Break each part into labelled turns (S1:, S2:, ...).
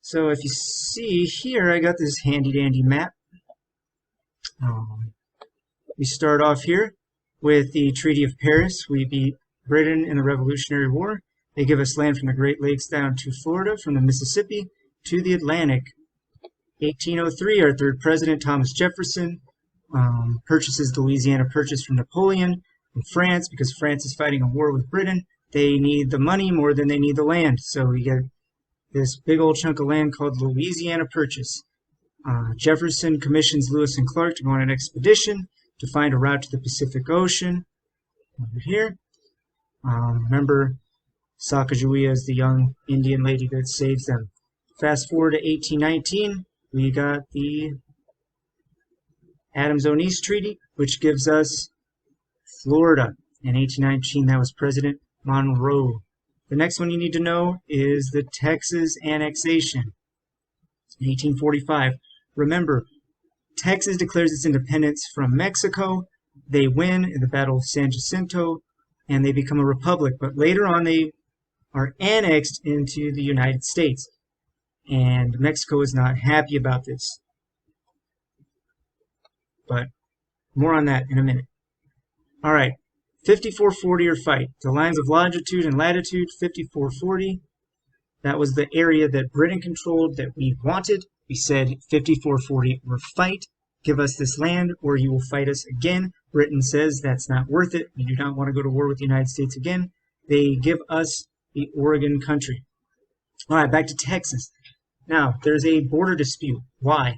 S1: So if you see here, I got this handy dandy map. We start off here with the Treaty of Paris. We beat Britain in the Revolutionary War. They give us land from the Great Lakes down to Florida, from the Mississippi to the Atlantic. 1803, our third president, Thomas Jefferson, purchases the Louisiana Purchase from Napoleon in France because France is fighting a war with Britain. They need the money more than they need the land. So we get this big old chunk of land called the Louisiana Purchase. Jefferson commissions Lewis and Clark to go on an expedition to find a route to the Pacific Ocean. Over here. Remember, Sacagawea is the young Indian lady that saves them. Fast forward to 1819, we got the Adams-Onis Treaty, which gives us Florida. In 1819, that was President Monroe. The next one you need to know is the Texas annexation. In 1845, remember, Texas declares its independence from Mexico. They win in the Battle of San Jacinto, and they become a republic. But later on, they are annexed into the United States. And Mexico is not happy about this. But more on that in a minute. All right, 5440 or fight. The lines of longitude and latitude, 5440. That was the area that Britain controlled that we wanted. We said 5440 or fight. Give us this land or you will fight us again. Britain says that's not worth it. We do not want to go to war with the United States again. They give us the Oregon country. All right, back to Texas. Now, there's a border dispute. Why?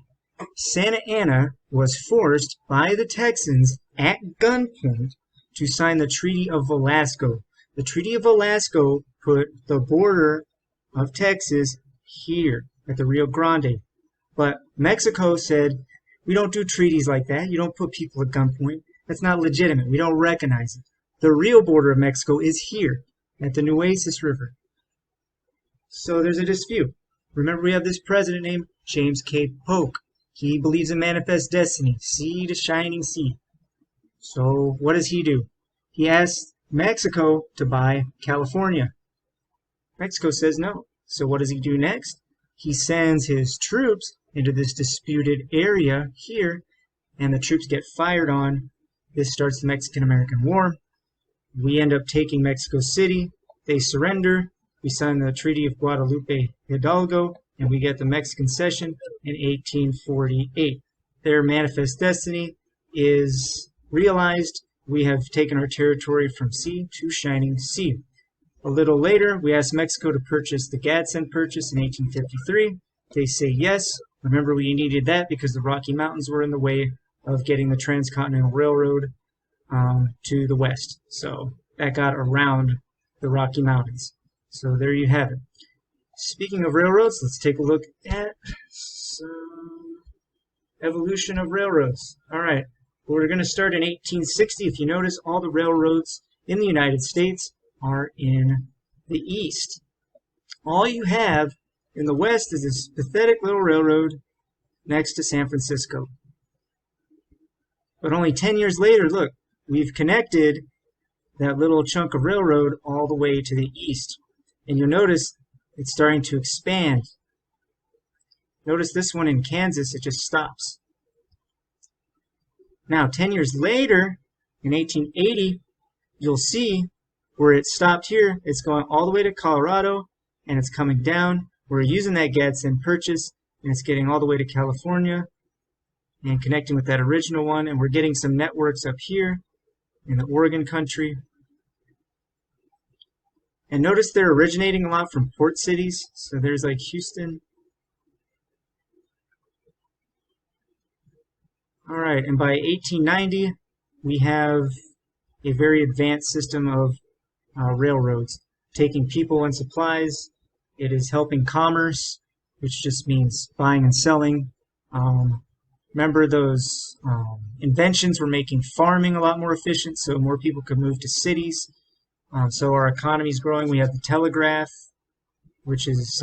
S1: Santa Anna was forced by the Texans at gunpoint to sign the Treaty of Velasco. The Treaty of Velasco put the border of Texas here at the Rio Grande. But Mexico said, we don't do treaties like that. You don't put people at gunpoint. That's not legitimate. We don't recognize it. The real border of Mexico is here at the Nueces River. So there's a dispute. Remember, we have this president named James K. Polk. He believes in manifest destiny, sea to shining sea. So what does he do? He asks Mexico to buy California. Mexico says no. So what does he do next? He sends his troops into this disputed area here, and the troops get fired on. This starts the Mexican-American War. We end up taking Mexico City. They surrender. We sign the Treaty of Guadalupe Hidalgo, and we get the Mexican Cession in 1848. Their manifest destiny is realized. We have taken our territory from sea to shining sea. A little later, we asked Mexico to purchase the Gadsden Purchase in 1853. They say yes. Remember, we needed that because the Rocky Mountains were in the way of getting the Transcontinental Railroad to the west. So that got around the Rocky Mountains. So there you have it. Speaking of railroads, let's take a look at some evolution of railroads. All right, we're going to start in 1860. If you notice, all the railroads in the United States are in the east. All you have in the west is this pathetic little railroad next to San Francisco. But only 10 years later, look, we've connected that little chunk of railroad all the way to the east. And you'll notice it's starting to expand. Notice this one in Kansas, it just stops. Now, 10 years later, in 1880, you'll see where it stopped here, it's going all the way to Colorado, and it's coming down. We're using that Gadsden Purchase, and it's getting all the way to California, and connecting with that original one, and we're getting some networks up here in the Oregon country. And notice they're originating a lot from port cities. So there's like Houston. All right, and by 1890, we have a very advanced system of railroads, taking people and supplies. It is helping commerce, which just means buying and selling. Remember those inventions were making farming a lot more efficient, so more people could move to cities. So our economy is growing. We have the telegraph, which is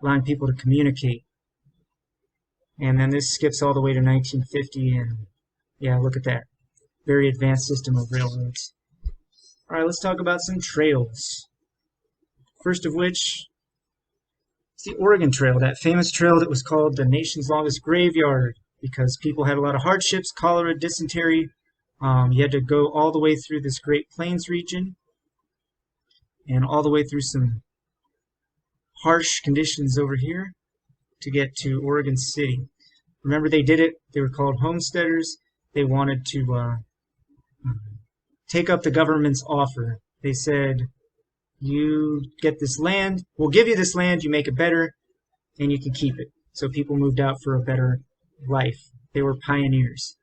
S1: allowing people to communicate. And then this skips all the way to 1950, and yeah, look at that. Very advanced system of railroads. All right, let's talk about some trails. First of which, It's the Oregon Trail, that famous trail that was called the nation's longest graveyard because people had a lot of hardships, cholera, dysentery. You had to go all the way through this Great Plains region and all the way through some harsh conditions over here to get to Oregon City. Remember, they did it. They were called homesteaders. They wanted to take up the government's offer. They said, you get this land, we'll give you this land, you make it better, and you can keep it. So people moved out for a better life. They were pioneers.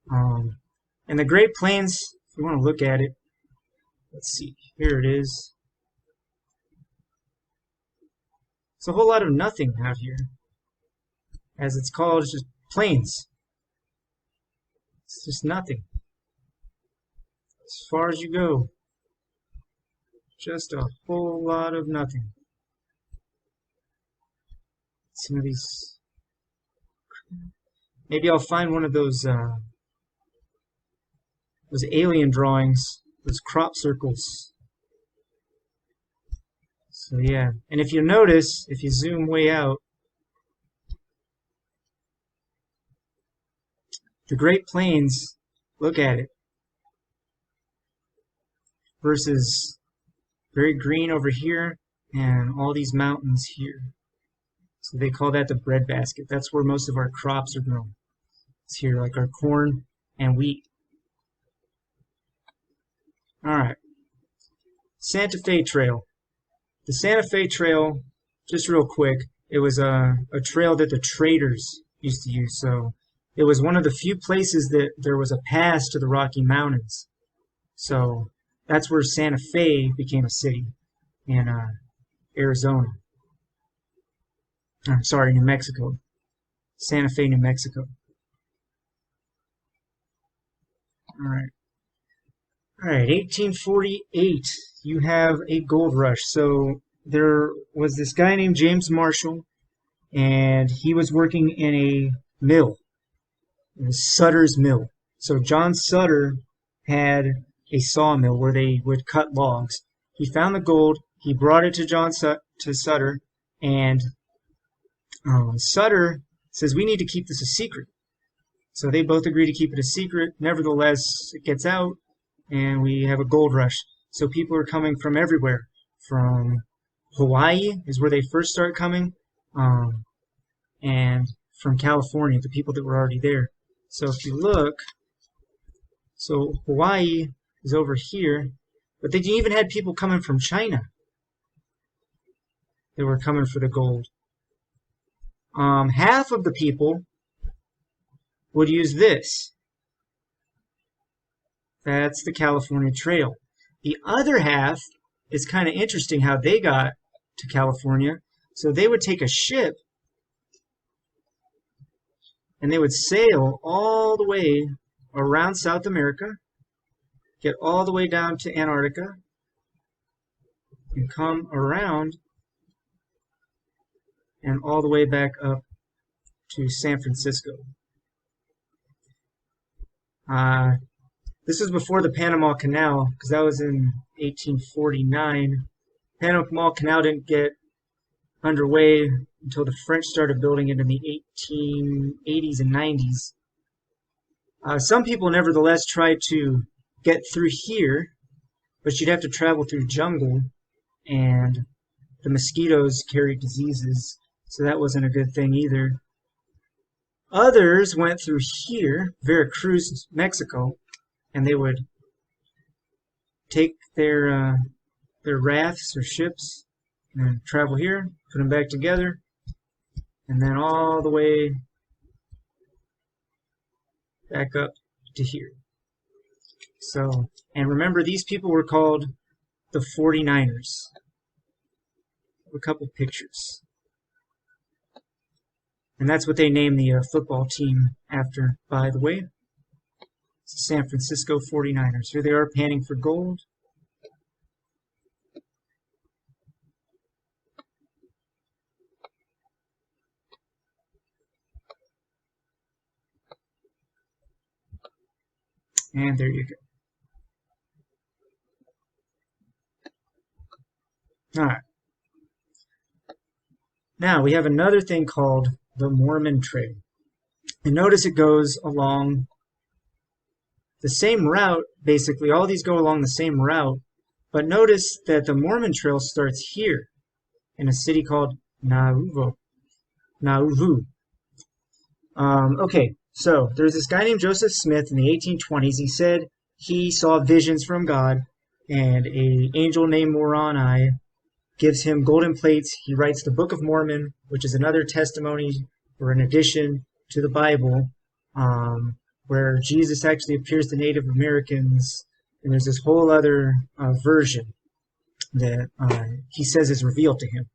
S1: And the Great Plains, if you want to look at it, let's see, here it is. It's a whole lot of nothing out here. As it's called, it's just plains. It's just nothing. As far as you go. Just a whole lot of nothing. Some of these. Maybe I'll find one of those alien drawings, those crop circles. So yeah, and if you notice, if you zoom way out, the Great Plains, look at it, versus very green over here and all these mountains here. So they call that the breadbasket. That's where most of our crops are grown. It's here, like our corn and wheat. Alright, Santa Fe Trail. The Santa Fe Trail, just real quick, it was a trail that the traders used to use. So it was one of the few places that there was a pass to the Rocky Mountains. So that's where Santa Fe became a city in Arizona. I'm sorry, New Mexico. Santa Fe, New Mexico. All right. All right, 1848, you have a gold rush. So there was this guy named James Marshall, and he was working in a mill. It was Sutter's Mill. So John Sutter had a sawmill where they would cut logs. He found the gold. He brought it to Sutter, and Sutter says, we need to keep this a secret. So they both agree to keep it a secret. Nevertheless, it gets out, and we have a gold rush. So people are coming from everywhere. From Hawaii is where they first start coming, and from California, the people that were already there. So if you look, so Hawaii is over here, but they even had people coming from China that were coming for the gold. Half of the people would use this. That's the California Trail. The other half is kind of interesting how they got to California. So they would take a ship and they would sail all the way around South America, get all the way down to Antarctica, and come around and all the way back up to San Francisco. This was before the Panama Canal, because that was in 1849. Panama Canal didn't get underway until the French started building it in the 1880s and 90s. Some people nevertheless tried to get through here, but you'd have to travel through jungle, and the mosquitoes carried diseases, so that wasn't a good thing either. Others went through here, Veracruz, Mexico, and they would take their rafts or ships and travel here, put them back together, and then all the way back up to here. So, and remember, these people were called the 49ers. A couple pictures. And that's what they named the football team after, by the way. It's the San Francisco 49ers. Here they are panning for gold. And there you go. Alright. Now, we have another thing called the Mormon Trail. And notice it goes along the same route, basically. All these go along the same route. But notice that the Mormon Trail starts here in a city called Nauvoo. Okay, so there's this guy named Joseph Smith in the 1820s. He said he saw visions from God, and an angel named Moroni gives him golden plates. He writes the Book of Mormon, which is another testimony or an addition to the Bible, where Jesus actually appears to Native Americans, and there's this whole other version that he says is revealed to him.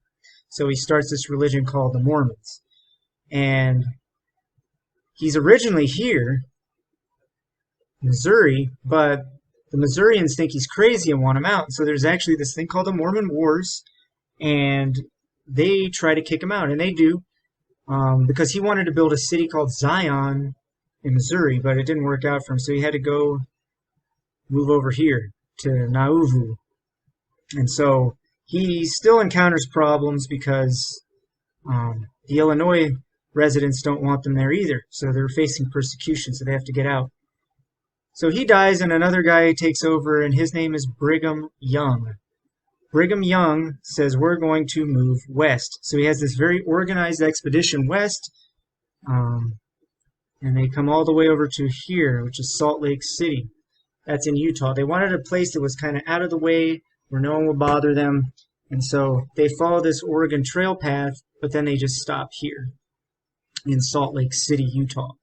S1: So he starts this religion called the Mormons. And he's originally here, Missouri, but the Missourians think he's crazy and want him out. So there's actually this thing called the Mormon Wars, and they try to kick him out, and they do, because he wanted to build a city called Zion in Missouri, but it didn't work out for him, so he had to go move over here to Nauvoo. And so he still encounters problems because the Illinois residents don't want them there either, so they're facing persecution, so they have to get out. So he dies, and another guy takes over, and his name is Brigham Young. Brigham Young says, we're going to move west. So he has this very organized expedition west, and they come all the way over to here, which is Salt Lake City. That's in Utah. They wanted a place that was kind of out of the way, where no one would bother them, and so they follow this Oregon Trail path, but then they just stop here in Salt Lake City, Utah.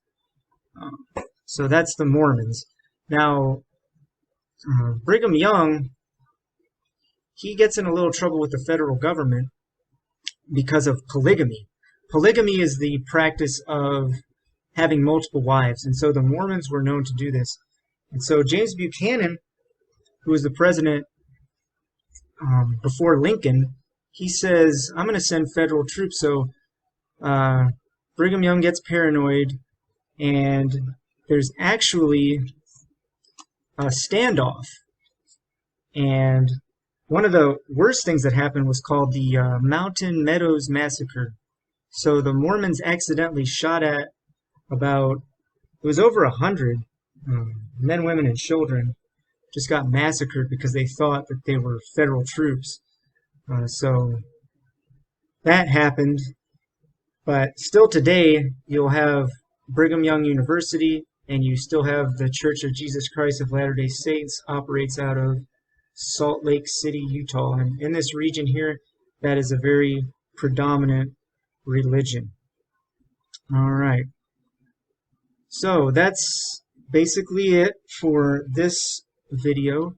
S1: So that's the Mormons. Now, Brigham Young, he gets in a little trouble with the federal government because of polygamy. Polygamy is the practice of having multiple wives, and so the Mormons were known to do this. And so James Buchanan, who was the president before Lincoln, he says, I'm going to send federal troops. So Brigham Young gets paranoid, and there's actually a standoff. And one of the worst things that happened was called the Mountain Meadows Massacre. So the Mormons accidentally shot at about, it was over 100 men, women, and children just got massacred because they thought that they were federal troops. So that happened. But still today, you'll have Brigham Young University, and you still have the Church of Jesus Christ of Latter-day Saints operates out of Salt Lake City, Utah. And in this region here, that is a very predominant religion. All right. So that's basically it for this video.